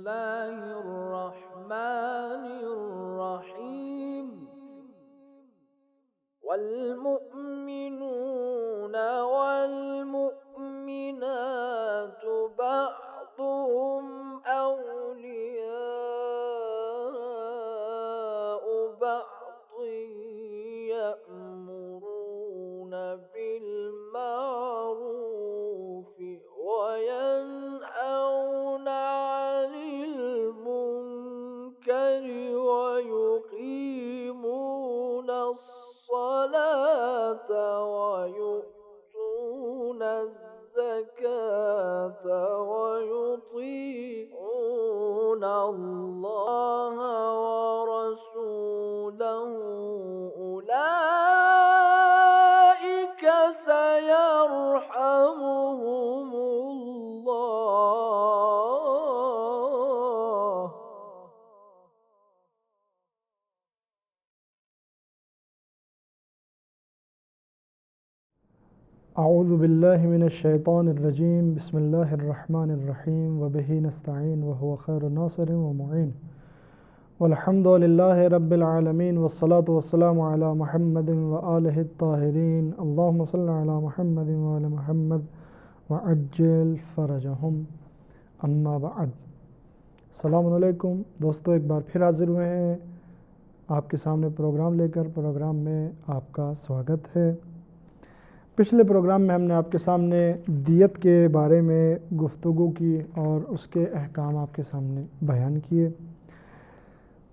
الله الرحمن الرحيم والمؤمنون والمؤمنات بعضهم أولياء بعض يأمرون بالمعروف وينهون عن المنكر ويقيمون الصلاة ويؤتون الزكاة ويطيعون الله ورسوله أولئك سيرحمهم الله. اعوذ باللہ من الشیطان الرجیم بسم اللہ الرحمن الرحیم وبہ نستعین وهو خیر ناصر ومعین والحمد للہ رب العالمین والصلاة والسلام علی محمد وآلہ الطاہرین اللہم صل علی محمد وآل محمد وعجل فرجہم اما بعد. السلام علیکم دوستو، ایک بار پھر حاضر ہوئے ہیں آپ کے سامنے پروگرام لے کر. پروگرام میں آپ کا سواگت ہے. پچھلے پروگرام میں ہم نے آپ کے سامنے دیت کے بارے میں گفتگو کی اور اس کے احکام آپ کے سامنے بیان کیے.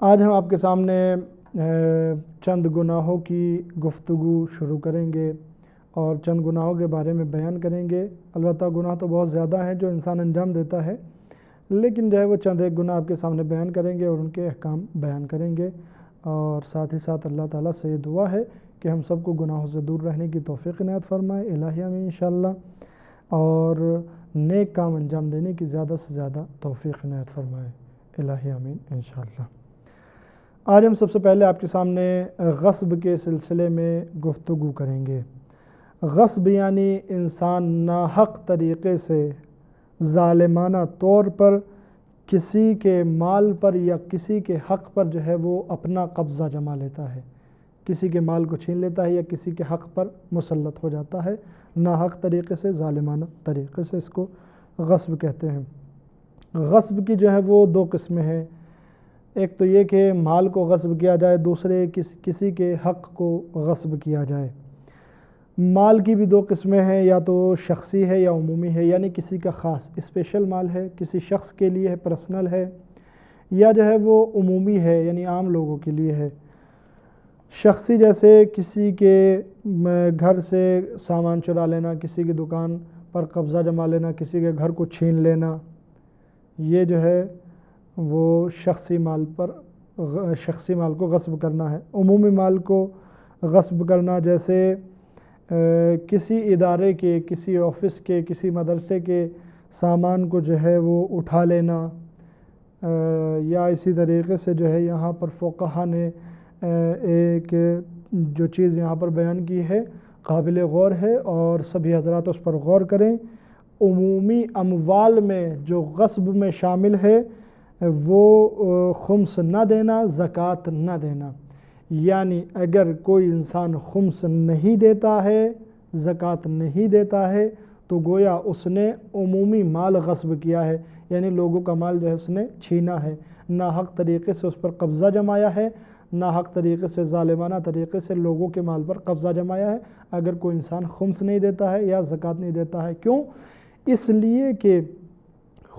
آج ہم آپ کے سامنے چند گناہوں کی گفتگو شروع کریں گے اور چند گناہوں کے بارے میں بیان کریں گے. البتہ گناہ تو بہت زیادہ ہیں جو انسان انجام دیتا ہے، لیکن جو ہے وہ چند ایک گناہ آپ کے سامنے بیان کریں گے اور ان کے احکام بیان کریں گے. اور ساتھ ہی ساتھ اللہ تعالیٰ سے یہ دعا ہے کہ ہم سب کو گناہوں سے دور رہنے کی توفیق عنایت فرمائے الہی آمین انشاءاللہ، اور نیک کام انجام دینے کی زیادہ سے زیادہ توفیق عنایت فرمائے الہی آمین انشاءاللہ. آج ہم سب سے پہلے آپ کے سامنے غصب کے سلسلے میں گفتگو کریں گے. غصب یعنی انسان ناحق طریقے سے ظالمانہ طور پر کسی کے مال پر یا کسی کے حق پر جو ہے وہ اپنا قبضہ جما لیتا ہے، کسی کے مال کو چھین لیتا ہے یا کسی کے حق پر مسلط ہو جاتا ہے ناحق طریقے سے، ظالمانہ طریقے سے. اس کو غصب کہتے ہیں. غصب کی جو ہے وہ دو قسمیں ہیں. ایک تو یہ کہ مال کو غصب کیا جائے، دوسرے کسی کے حق کو غصب کیا جائے. مال کی بھی دو قسمیں ہیں، یا تو شخصی ہے یا عمومی ہے، یعنی کسی کا خاص اسپیشل مال ہے، کسی شخص کے لیے ہے، پرسنل ہے، یا جو ہے وہ عمومی ہے یعنی عام لوگوں کے لیے ہے. شخصی جیسے کسی کے گھر سے سامان چرا لینا، کسی کی دکان پر قبضہ جما لینا، کسی کے گھر کو چھین لینا، یہ جو ہے وہ شخصی مال کو غصب کرنا ہے. عمومی مال کو غصب کرنا جیسے کسی ادارے کے، کسی آفس کے، کسی مدرسے کے سامان کو جو ہے وہ اٹھا لینا، یا اسی طریقے سے جو ہے یہاں پر فقہا نے ایک جو چیز یہاں پر بیان کی ہے قابل غور ہے اور سبھی حضرات اس پر غور کریں. عمومی اموال میں جو غصب میں شامل ہے وہ خمس نہ دینا، زکوٰۃ نہ دینا. یعنی اگر کوئی انسان خمس نہیں دیتا ہے، زکوٰۃ نہیں دیتا ہے، تو گویا اس نے عمومی مال غصب کیا ہے، یعنی لوگوں کا مال جو ہے اس نے چھینا ہے، ناحق طریقے سے اس پر قبضہ جمایا ہے، ناحق طریقے سے ظالمانہ طریقے سے لوگوں کے مال پر قبضہ جمایا ہے. اگر کوئی انسان خمس نہیں دیتا ہے یا زکوٰۃ نہیں دیتا ہے. کیوں؟ اس لیے کہ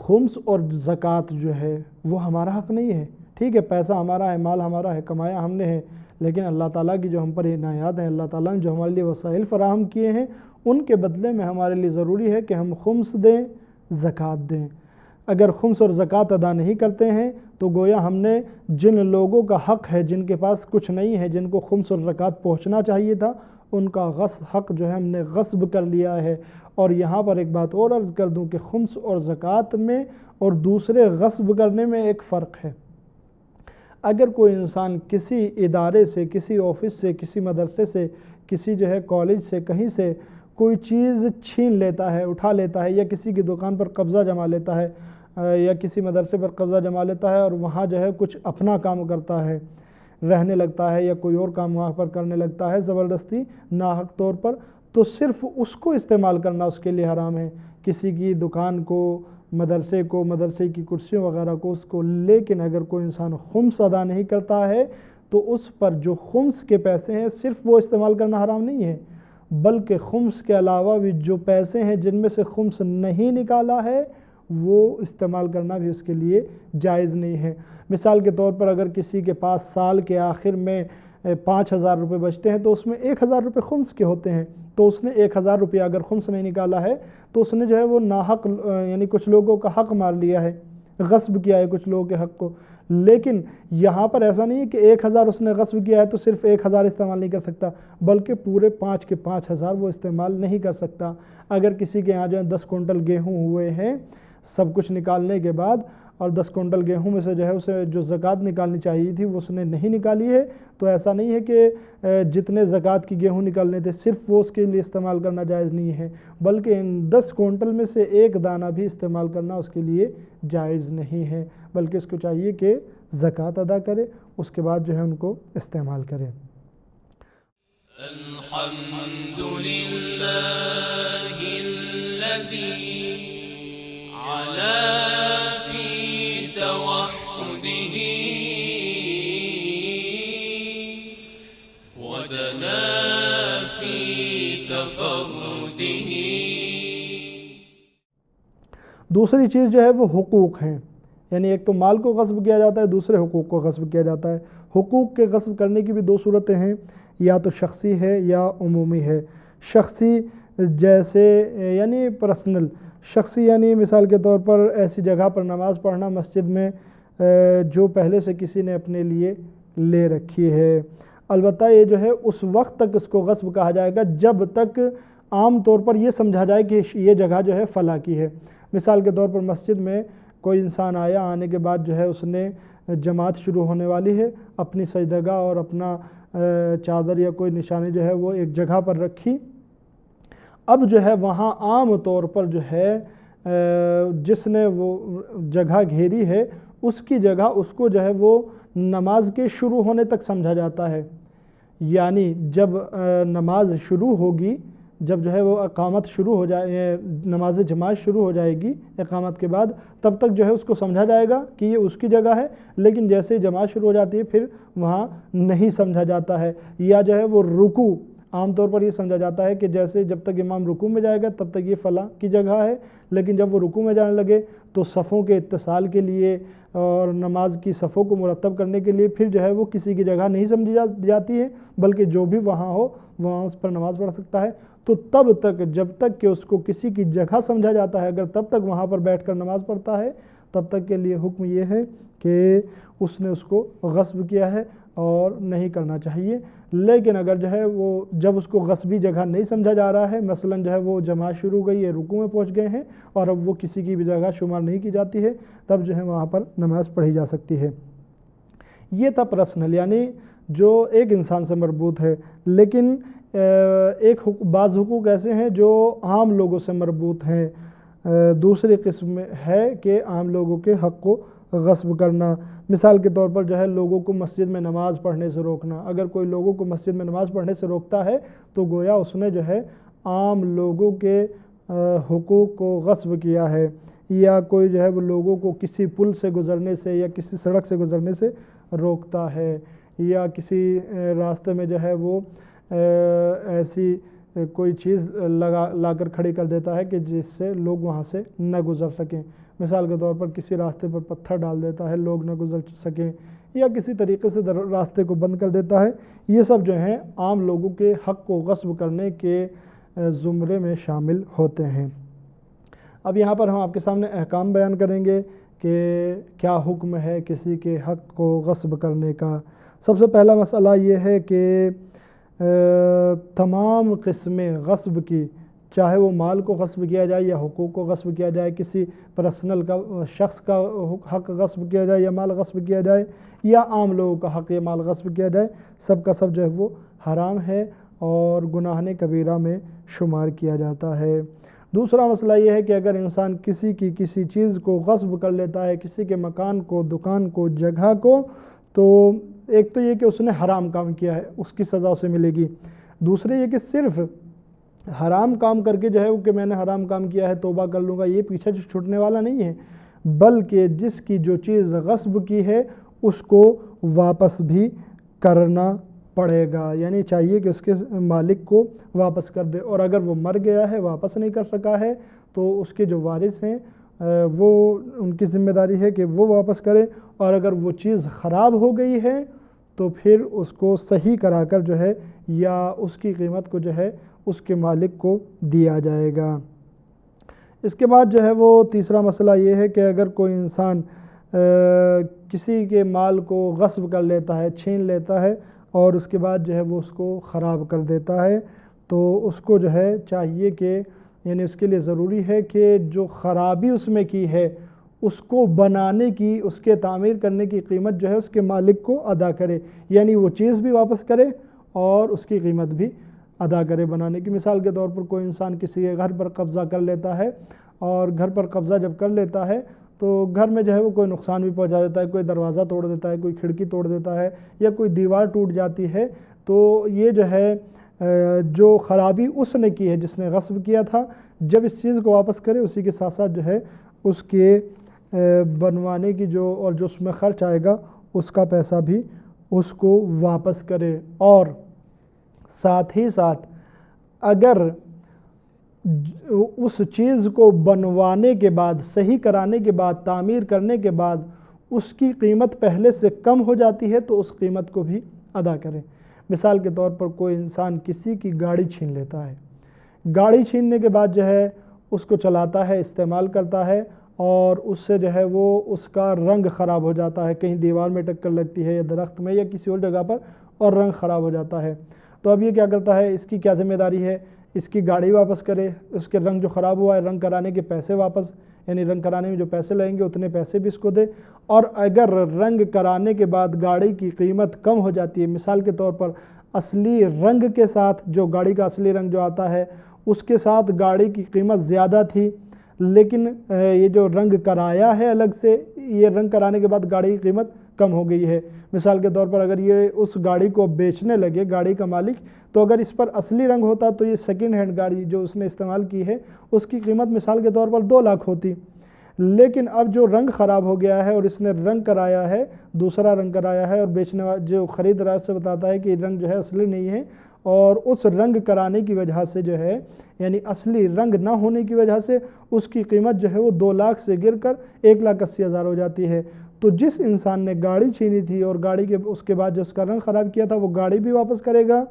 خمس اور زکوٰۃ جو ہے وہ ہمارا حق نہیں ہے. ٹھیک ہے، پیسہ ہمارا ہے، مال ہمارا ہے، کمایا ہم نے ہے، لیکن اللہ تعالیٰ کی جو ہم پر عنایات ہیں، اللہ تعالیٰ نے جو ہمارے لیے وسائل فراہم کیے ہیں، ان کے بدلے میں ہمارے لیے ضروری ہے کہ ہم خمس دیں، زکوٰۃ دیں. اگر خمس اور زکوٰۃ ادا نہیں کرتے ہیں تو گویا ہم نے جن لوگوں کا حق ہے، جن کے پاس کچھ نہیں ہے، جن کو خمس اور زکوٰۃ پہنچنا چاہیے تھا، ان کا حق جو ہے ہم نے غصب کر لیا ہے. اور یہاں پر ایک بات اور عرض کر دوں کہ خمس اور زکوٰۃ میں اور دوسرے غصب کرنے میں ایک فرق ہے. اگر کوئی انسان کسی ادارے سے، کسی آفس سے، کسی مدرسے سے، کسی جو ہے کالج سے، کہیں سے کوئی چیز چھین لیتا ہے، اٹھا لیتا ہے، یا کسی کی دکان پر قبضہ جما لیتا ہے، یا کسی مدرسے پر قبضہ جما لیتا ہے اور وہاں جو ہے کچھ اپنا کام کرتا ہے، رہنے لگتا ہے یا کوئی اور کام وہاں پر کرنے لگتا ہے زبردستی ناحق طور پر، تو صرف اس کو استعمال کرنا اس کے لیے حرام ہے، کسی کی دکان کو، مدرسے کو، مدرسے کی کرسیوں وغیرہ کو، اس کو۔ لیکن اگر کوئی انسان خمس ادا نہیں کرتا ہے تو اس پر جو خمس کے پیسے ہیں صرف وہ استعمال کرنا حرام نہیں ہے، بلکہ خمس کے علاوہ بھی جو پیسے ہیں جن میں سے خمس نہیں نکالا ہے وہ استعمال کرنا بھی اس کے لیے جائز نہیں ہے۔ مثال کے طور پر اگر کسی کے پاس سال کے آخر میں 5,000 روپے بچتے ہیں تو اس میں 1,000 روپے خمس کے ہوتے ہیں، تو اس نے 1,000 روپیہ اگر خمس نہیں نکالا ہے تو اس نے جو ہے وہ ناحق یعنی کچھ لوگوں کا حق مار لیا ہے، غصب کیا ہے کچھ لوگوں کے حق کو۔ لیکن یہاں پر ایسا نہیں ہے کہ 1,000 اس نے غصب کیا ہے تو صرف 1,000 استعمال نہیں کر سکتا، بلکہ پورے 5 کے 5,000 وہ استعمال نہیں کر سکتا۔ اگر کسی کے یہاں جو ہے 10 کنٹل گیہوں ہوئے ہیں سب کچھ نکالنے کے بعد، اور 10 کنٹل گیہوں میں سے جو ہے اسے جو زکوٰۃ نکالنی چاہیے تھی وہ اس نے نہیں نکالی ہے، تو ایسا نہیں ہے کہ جتنے زکوٰۃ کی گیہوں نکالنے تھے صرف وہ اس کے لیے استعمال کرنا جائز نہیں ہے، بلکہ ان 10 کنٹل میں سے ایک دانہ بھی استعمال کرنا اس کے لیے جائز نہیں ہے، بلکہ اس کو چاہیے کہ زکوٰۃ ادا کرے، اس کے بعد جو ہے ان کو استعمال کرے۔ الحمد للہ الذی علا فی توحدہ ودنا فی تفردہ۔ دوسری چیز جو ہے وہ حقوق ہیں، یعنی ایک تو مال کو غصب کیا جاتا ہے، دوسرے حقوق کو غصب کیا جاتا ہے۔ حقوق کے غصب کرنے کی بھی 2 صورتیں ہیں، یا تو شخصی ہے یا عمومی ہے۔ شخصی جیسے یعنی پرسنل، شخصی یعنی مثال کے طور پر ایسی جگہ پر نماز پڑھنا مسجد میں جو پہلے سے کسی نے اپنے لیے لے رکھی ہے، البتہ یہ جو ہے اس وقت تک اس کو غصب کہا جائے گا جب تک عام طور پر یہ سمجھا جائے کہ یہ جگہ جو ہے فلاں کی ہے۔ مثال کے طور پر مسجد میں کوئی انسان آیا، آنے کے بعد جو ہے اس نے جماعت شروع ہونے والی ہے، اپنی سجدگاہ اور اپنا چادر یا کوئی نشانی جو ہے وہ ایک جگہ پر رکھی، اب جو ہے وہاں عام طور پر جو ہے جس نے وہ جگہ گھیری ہے اس کی جگہ اس کو جو ہے وہ نماز کے شروع ہونے تک سمجھا جاتا ہے، یعنی جب نماز شروع ہوگی، جب جو ہے وہ اقامت شروع ہو جائے، نماز جماعت شروع ہو جائے گی اقامت کے بعد، تب تک جو ہے اس کو سمجھا جائے گا کہ یہ اس کی جگہ ہے، لیکن جیسے ہی جماعت شروع ہو جاتی ہے پھر وہاں نہیں سمجھا جاتا ہے۔ یا جو ہے وہ رکوع، عام طور پر یہ سمجھا جاتا ہے کہ جیسے جب تک امام رکوع میں جائے گا تب تک یہ فلاں کی جگہ ہے، لیکن جب وہ رکوع میں جانے لگے تو صفوں کے اتصال کے لیے اور نماز کی صفوں کو مرتب کرنے کے لیے پھر جو ہے وہ کسی کی جگہ نہیں سمجھی جاتی ہے، بلکہ جو بھی وہاں ہو وہاں اس پر نماز پڑھ سکتا ہے۔ تو تب تک جب تک کہ اس کو کسی کی جگہ سمجھا جاتا ہے، اگر تب تک وہاں پر بیٹھ کر نماز پڑھتا ہے تب تک کے لیے حکم یہ ہے کہ اس نے اس کو غصب کیا ہے اور نہیں کرنا چاہیے۔ لیکن اگر جو ہے وہ جب اس کو غصبی جگہ نہیں سمجھا جا رہا ہے، مثلا جو ہے وہ جماعت شروع گئی ہے، رکوع میں پہنچ گئے ہیں اور اب وہ کسی کی بھی جگہ شمار نہیں کی جاتی ہے، تب جو ہے وہاں پر نماز پڑھی جا سکتی ہے۔ یہ تھا پرسنل، یعنی جو ایک انسان سے مربوط ہے۔ لیکن بعض حقوق ایسے ہیں جو عام لوگوں سے مربوط ہیں۔ دوسری قسم ہے کہ عام لوگوں کے حق کو غصب کرنا، مثال کے طور پر جو ہے لوگوں کو مسجد میں نماز پڑھنے سے روکنا۔ اگر کوئی لوگوں کو مسجد میں نماز پڑھنے سے روکتا ہے تو گویا اس نے جو ہے عام لوگوں کے حقوق کو غصب کیا ہے، یا کوئی جو ہے وہ لوگوں کو کسی پل سے گزرنے سے یا کسی سڑک سے گزرنے سے روکتا ہے، یا کسی راستے میں جو ہے وہ ایسی کوئی چیز لا کر کھڑی کر دیتا ہے کہ جس سے لوگ وہاں سے نہ گزر سکیں۔ مثال کے طور پر کسی راستے پر پتھر ڈال دیتا ہے لوگ نہ گزر سکیں، یا کسی طریقے سے راستے کو بند کر دیتا ہے۔ یہ سب جو ہیں عام لوگوں کے حق کو غصب کرنے کے زمرے میں شامل ہوتے ہیں۔ اب یہاں پر ہم آپ کے سامنے احکام بیان کریں گے کہ کیا حکم ہے کسی کے حق کو غصب کرنے کا۔ سب سے پہلا مسئلہ یہ ہے کہ تمام قسمیں غصب کی، چاہے وہ مال کو غصب کیا جائے یا حقوق کو غصب کیا جائے، کسی پرسنل کا شخص کا حق غصب کیا جائے یا مال غصب کیا جائے، یا عام لوگوں کا حق یا مال غصب کیا جائے، سب کا سب جو ہے وہ حرام ہے اور گناہ کبیرہ میں شمار کیا جاتا ہے۔ دوسرا مسئلہ یہ ہے کہ اگر انسان کسی چیز کو غصب کر لیتا ہے، کسی کے مکان کو، دکان کو، جگہ کو، تو ایک تو یہ کہ اس نے حرام کام کیا ہے، اس کی سزا اسے ملے گی۔ دوسرے یہ کہ صرف حرام کام کر کے جو ہے وہ کہ میں نے حرام کام کیا ہے توبہ کر لوں گا، یہ پیچھے چھوٹنے والا نہیں ہے، بلکہ جس کی جو چیز غصب کی ہے اس کو واپس بھی کرنا پڑے گا، یعنی چاہیے کہ اس کے مالک کو واپس کر دے، اور اگر وہ مر گیا ہے، واپس نہیں کر سکا ہے، تو اس کے جو وارث ہیں وہ ان کی ذمہ داری ہے کہ وہ واپس کرے، اور اگر وہ چیز خراب ہو گئی ہے تو پھر اس کو صحیح کرا کر جو ہے یا اس کی قیمت کو جو ہے اس کے مالک کو دیا جائے گا۔ اس کے بعد جو ہے وہ تیسرا مسئلہ یہ ہے کہ اگر کوئی انسان کسی کے مال کو غصب کر لیتا ہے، چھین لیتا ہے، اور اس کے بعد جو ہے وہ اس کو خراب کر دیتا ہے، تو اس کو جو ہے چاہیے کہ یعنی اس کے لیے ضروری ہے کہ جو خرابی اس میں کی ہے اس کو بنانے کی، اس کے تعمیر کرنے کی قیمت جو ہے اس کے مالک کو ادا کرے، یعنی وہ چیز بھی واپس کرے اور اس کی قیمت بھی ادا کرے بنانے کی۔ مثال کے طور پر کوئی انسان کسی کے گھر پر قبضہ کر لیتا ہے، اور گھر پر قبضہ جب کر لیتا ہے تو گھر میں جو ہے وہ کوئی نقصان بھی پہنچا دیتا ہے، کوئی دروازہ توڑ دیتا ہے، کوئی کھڑکی توڑ دیتا ہے، یا کوئی دیوار ٹوٹ جاتی ہے، تو یہ جو ہے جو خرابی اس نے کی ہے جس نے غصب کیا تھا، جب اس چیز کو واپس کرے اسی کے ساتھ ساتھ جو ہے اس کے بنوانے کی جو اور جو اس میں خرچ آئے گا اس کا پیسہ بھی اس کو واپس کرے، اور ساتھ ہی ساتھ اگر اس چیز کو بنوانے کے بعد، صحیح کرانے کے بعد، تعمیر کرنے کے بعد اس کی قیمت پہلے سے کم ہو جاتی ہے تو اس قیمت کو بھی ادا کرے۔ مثال کے طور پر کوئی انسان کسی کی گاڑی چھین لیتا ہے، گاڑی چھیننے کے بعد جو ہے اس کو چلاتا ہے، استعمال کرتا ہے، اور اس سے جو ہے وہ اس کا رنگ خراب ہو جاتا ہے، کہیں دیوار میں ٹکر لگتی ہے یا درخت میں یا کسی اور جگہ پر، اور رنگ خراب ہو جاتا ہے، تو اب یہ کیا کرتا ہے، اس کی کیا ذمہ داری ہے، اس کی گاڑی واپس کرے، اس کے رنگ جو خراب ہوا ہے رنگ کرانے کے پیسے واپس، یعنی رنگ کرانے میں جو پیسے لگیں گے اتنے پیسے بھی اس کو دے، اور اگر رنگ کرانے کے بعد گاڑی کی قیمت کم ہو جاتی ہے، مثال کے طور پر اصلی رنگ کے ساتھ جو گاڑی کا اصلی رنگ جو آتا ہے اس کے ساتھ گاڑی کی قیمت زیادہ تھی، لیکن یہ جو رنگ کرایا ہے الگ سے، یہ رنگ کرانے کے بعد گاڑی کی قیمت کم ہو گئی ہے، مثال کے طور پر اگر یہ اس گاڑی کو بیچنے لگے گاڑی کا مالک، تو اگر اس پر اصلی رنگ ہوتا تو یہ سیکنڈ ہینڈ گاڑی جو اس نے استعمال کی ہے اس کی قیمت مثال کے طور پر 2 لاکھ ہوتی، لیکن اب جو رنگ خراب ہو گیا ہے اور اس نے رنگ کرایا ہے، دوسرا رنگ کرایا ہے، اور بیچنے والا جو خرید رہا ہے اس سے بتاتا ہے کہ یہ رنگ جو ہے اصلی نہیں ہے، اور اس رنگ کرانے کی وجہ سے جو ہے یعنی اصلی رنگ نہ ہونے کی وجہ سے اس کی قیمت جو ہے وہ 2 لاکھ سے گر کر 1,80,000 ہو جاتی ہے، تو جس انسان نے گاڑی چھینی تھی اور گاڑی کے اس کے بعد جو اس کا رنگ خراب کیا تھا وہ گاڑی بھی واپس کرے گا،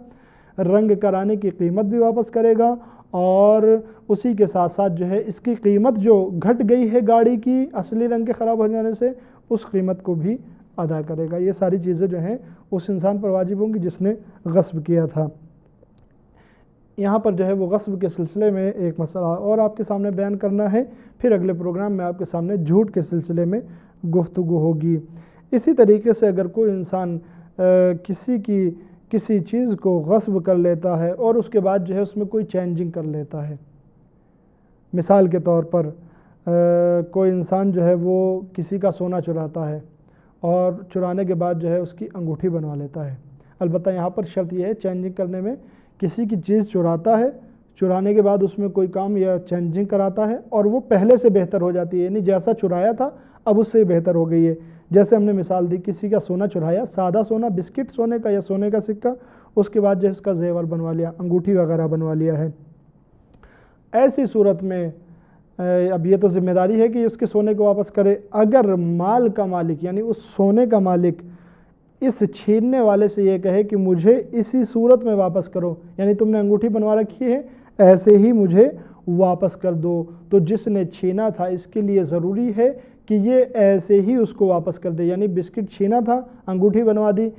رنگ کرانے کی قیمت بھی واپس کرے گا، اور اسی کے ساتھ ساتھ جو ہے اس کی قیمت جو گھٹ گئی ہے گاڑی کی اصلی رنگ کے خراب ہو جانے سے اس قیمت کو بھی ادا کرے گا۔ یہ ساری چیزیں جو ہیں اس انسان پر واجب ہوں گی جس نے غصب کیا تھا۔ یہاں پر جو ہے وہ غصب کے سلسلے میں ایک مسئلہ اور آپ کے سامنے بیان کرنا ہے، پھر اگلے پروگرام میں آپ کے سامنے جھوٹ کے سلسلے میں گفتگو ہوگی۔ اسی طریقے سے اگر کوئی انسان کسی چیز کو غصب کر لیتا ہے اور اس کے بعد جو ہے اس میں کوئی چینجنگ کر لیتا ہے، مثال کے طور پر کوئی انسان جو ہے وہ کسی کا سونا چراتا ہے اور چرانے کے بعد جو ہے اس کی انگوٹھی بنوا لیتا ہے، البتہ یہاں پر شرط یہ ہے چینجنگ کرنے میں، کسی کی چیز چراتا ہے، چرانے کے بعد اس میں کوئی کام یا چینجنگ کراتا ہے اور وہ پہلے سے بہتر ہو جاتی ہے، یعنی جیسا چرایا تھا اب اس سے بہتر ہو گئی ہے۔ جیسے ہم نے مثال دی، کسی کا سونا چرایا، سادہ سونا، بسکٹ سونے کا یا سونے کا سکہ، اس کے بعد جو اس کا زیور بنوا لیا، انگوٹھی وغیرہ بنوا لیا ہے۔ ایسی صورت میں اب یہ تو ذمہ داری ہے کہ اس کے سونے کو واپس کرے، اگر مال کا مالک یعنی اس سونے کا مالک اس چھیننے والے سے یہ کہے کہ مجھے اسی صورت میں واپس کرو، یعنی تم نے انگوٹھی بنوا رکھی ہے ایسے ہی مجھے واپس کر دو، تو جس نے چھینا تھا اس کے لیے ضروری ہے کہ یہ ایسے ہی اس کو واپس کر دے، یعنی بسکٹ چھینا تھا، انگوٹھی بنوا دی،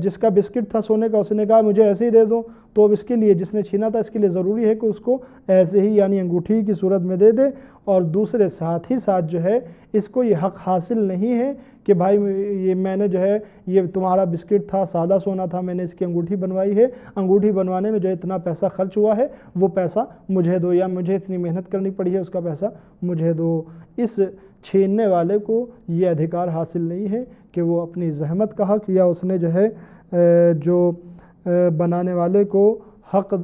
جس کا بسکٹ تھا سونے کا اس نے کہا مجھے ایسے ہی دے دو، تو اب اس کے لیے جس نے چھینا تھا اس کے لیے ضروری ہے کہ اس کو ایسے ہی یعنی انگوٹھی کی صورت میں دے دے، اور دوسرے ساتھ ہی ساتھ جو ہے اس کو یہ حق حاصل نہیں ہے کہ بھائی یہ میں نے جو ہے یہ تمہارا بسکٹ تھا، سادہ سونا تھا، میں نے اس کی انگوٹھی بنوائی ہے، انگوٹھی بنوانے میں جو اتنا پیسہ خرچ ہوا ہے وہ پیسہ مجھے دو، یا مجھے اتنی محنت کرنی پڑی ہے اس کا پیسہ مجھے دو۔ اس چھیننے والے کو یہ ادھیکار حاصل نہیں ہے کہ وہ اپنی زحمت کا حق، یا اس نے جو ہے جو بنانے والے کو حق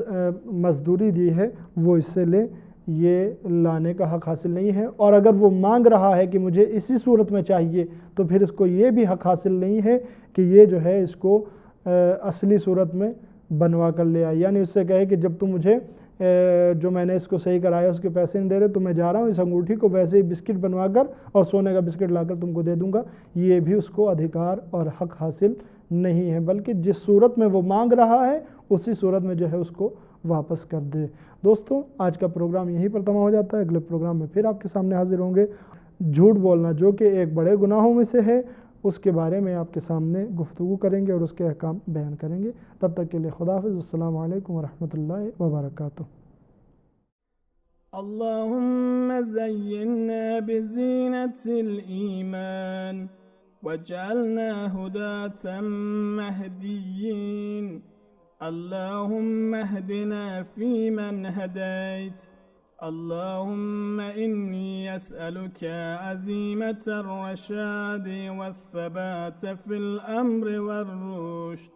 مزدوری دی ہے وہ اس سے لے، یہ لانے کا حق حاصل نہیں ہے۔ اور اگر وہ مانگ رہا ہے کہ مجھے اسی صورت میں چاہیے تو پھر اس کو یہ بھی حق حاصل نہیں ہے کہ یہ جو ہے اس کو اصلی صورت میں بنوا کر لے آئے، یعنی اس سے کہے کہ جب تم مجھے جو میں نے اس کو صحیح کرایا اس کے پیسے نہیں دے رہے تو میں جا رہا ہوں اس انگوٹھی کو ویسے ہی بسکٹ بنوا کر اور سونے کا بسکٹ لا کر تم کو دے دوں گا، یہ بھی اس کو ادھیکار اور حق حاصل نہیں ہے، بلکہ جس صورت میں وہ مانگ رہا ہے اسی صورت میں جو ہے اس کو واپس کر دے۔ دوستو آج کا پروگرام یہیں پر تمام ہو جاتا ہے، اگلے پروگرام میں پھر آپ کے سامنے حاضر ہوں گے۔ جھوٹ بولنا جو کہ ایک بڑے گناہوں میں سے ہے، اس کے بارے میں آپ کے سامنے گفتگو کریں گے اور اس کے احکام بیان کریں گے۔ تب تک کے لیے خدا حافظ، السلام علیکم ورحمۃ اللہ وبرکاتہ۔ اللهم زينا بزينة الإيمان واجعلنا هداة مهديين، اللهم اهدنا فيمن هديت، اللهم إني أسألك عزيمة الرشاد والثبات في الأمر والرشد،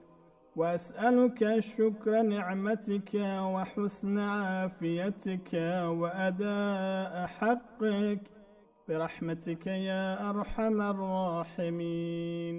وأسألك شكر نعمتك وحسن عافيتك وأداء حقك برحمتك يا أرحم الراحمين۔